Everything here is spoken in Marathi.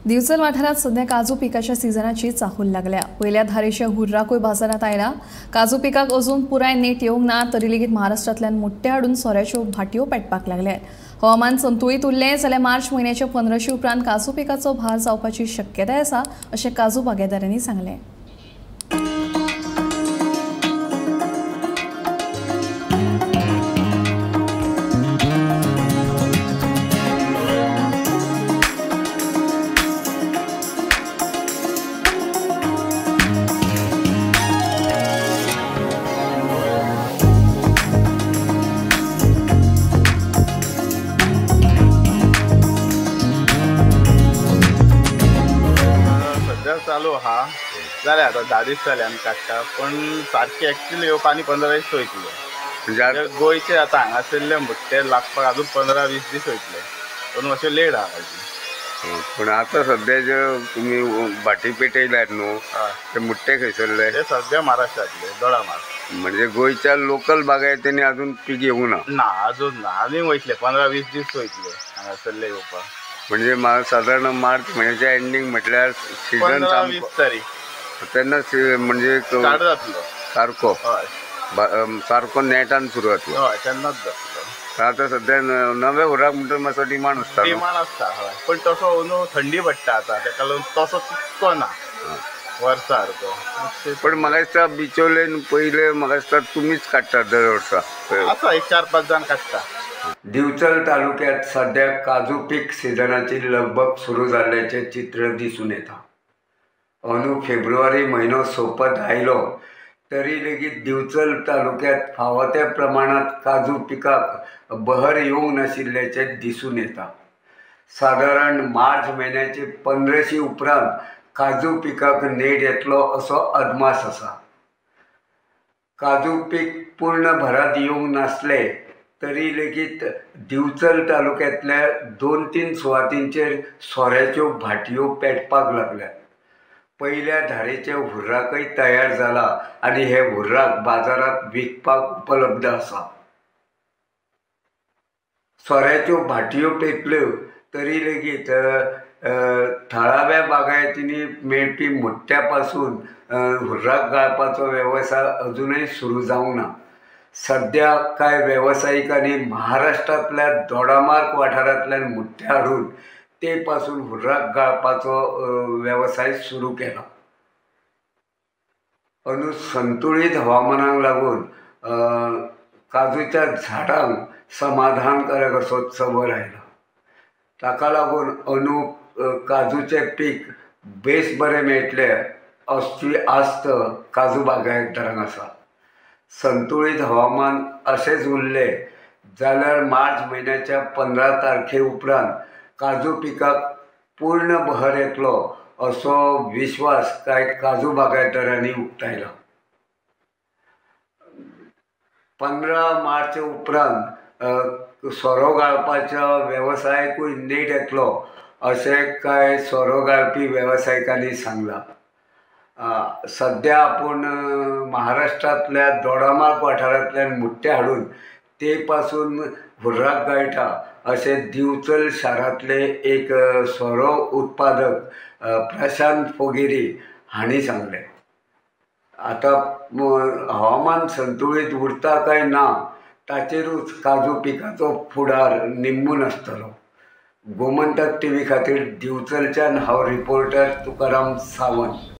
दिवचल वाठारात सध्या काजू पिकाच्या सिजनाची चाहूल लागल्या। पहिल्या धारेच्या हुर्राकोय बाजारात आयला। काजू पिकाक अजून पुराय नेट येवंक ना, तरी लेगीत महाराष्ट्रांतल्यान मुठ्ठे हाडून सोऱ्याच्यो भाटयो पेटपाक लागल्यात। हवामान संतुलित उरलें जाल्यार मार्च म्हयन्याच्या 15शी उपरांत काजू पिकाचो भार जावपाची शक्यताय आसा, अशें काजू बागायतदारांनी सांगलें। चालू हा जाले आता 10 दीस जाले आमी काडटा, पण सारखे एक्चुअली येवपा आनी 15 दीस वयतले। म्हणजे गोंयचे आता हांगासरले मुठ्ठे लागपाक अजून 15-20 दीस वयतले, पण मातशें लेट आहा अजून। पण आता सध्या जे तुम्ही भाटी पेटयल्यात न्हू, ते मुठ्ठे खंयसरले? ते सध्या महाराष्ट्रातले दोडामार्ग। म्हणजे गोंयच्या लोकल बागायत्यांनी अजून पीक येवंक ना? ना अजून ना, आनी वयतले 15-20 दीस वयतले हांगासरले येवपा। म्हणजे साधारण मार्च महिन्याच्या एंडिंग म्हटल्यार सीजन 15-20 तारीख तेन्ना म्हणजे स्टार्ट जातलो सारको। हय, सारको नेटान सुरू जातलो। हय तेन्नाच जातलो। आता सध्या नव्या हुर्राक म्हणटा मातसो डिमांड आसता। डिमांड आसता हय, पण तसो न्हू थंडी पडटा आता, तेका लागून तसो तितको ना वर्सा सारको। पण म्हाका दिसता बिचोलेन पयले म्हाका दिसता तुमीच काडटात दर वर्सा? आसा एक 4-5 जाण काडटा। दिवचल तालुक्यात सध्या काजू पीक सिजनाची लगबग सुरू झाल्याचे चित्र दिसून येता। अंदू फेब्रुवारी महिनो सोपत आयलो तरी लेगीत दिवचल तालुक्यात फावो त्या प्रमाणात काजू पिकाक बहर येवंक नाशिल्ल्याचे दिसून येता। साधारण मार्च महिन्याचे 15शी उपरांत काजू पिकाक नेट येतलो असो अदमास आसा। काजू पीक पूर्ण भरात येवंक नासले तरी लेगीत दिवचल तालुक्यातल्या 2-3 सुवातींचेर सोऱ्याच्यो भाटयो पेटपाक लागल्यात। पहिल्या धारेचे हुर्राकय तयार जाला आणि हे हुर्राक बाजारात विकपाक उपलब्ध आसा। सोऱ्याच्यो भाटयो पेटल्यो तरी लेगीत थळाव्या बागायतींनी मेळपी मुठ्ठ्या पासून हुर्राक घालपाचो वेवसाय अजूनय सुरू जावंक ना। सध्या कांय वेवसायिकांनी महाराष्ट्रातल्या दोडामार्ग वाठारांतल्यान मुठ्ठे हाडून ते पासून हुर्राक घालपाचो वेवसाय सुरू केला। अंदू संतुलित हवामानाक लागून काजूच्या झाडांक समाधानकारक असो चवर आयला। ताका लागून अंदू काजूचे पीक बेस बरें मेळटले अशी आस्त काजू बागायतदारांक आसा। संतुलित हवामान असेच उरले जाल्यार मार्च महिन्याच्या 15 तारखे उपरांत काजू पिकाक पूर्ण बहर येतलो असो विश्वास कांय काजू बागायतदारांनी उक्तायला। 15 मार्च उपरांत सोरो घालपाच्या वेवसायाकूय नेट येतलो अशें कांय सोरो घालपी वेवसायिकांनी सांगलां। सध्या आपूण महाराष्ट्रातल्या दोडामार्ग वाठारांतल्यान मुठ्ठे हाडून ते पासून हुर्राक घालता अशें दिवचल शारांतले एक सोरो उत्पादक प्रशांत फोगिरी हांणी सांगलें। आता हवामान संतुलित उरता काय ना ताचेरूच काजू पिकाचो फुडार निंबून आसतलो। गोमंतक टीव्ही खातीर दिवचलच्यान हांव रिपोर्टर तुकाराम सावंत।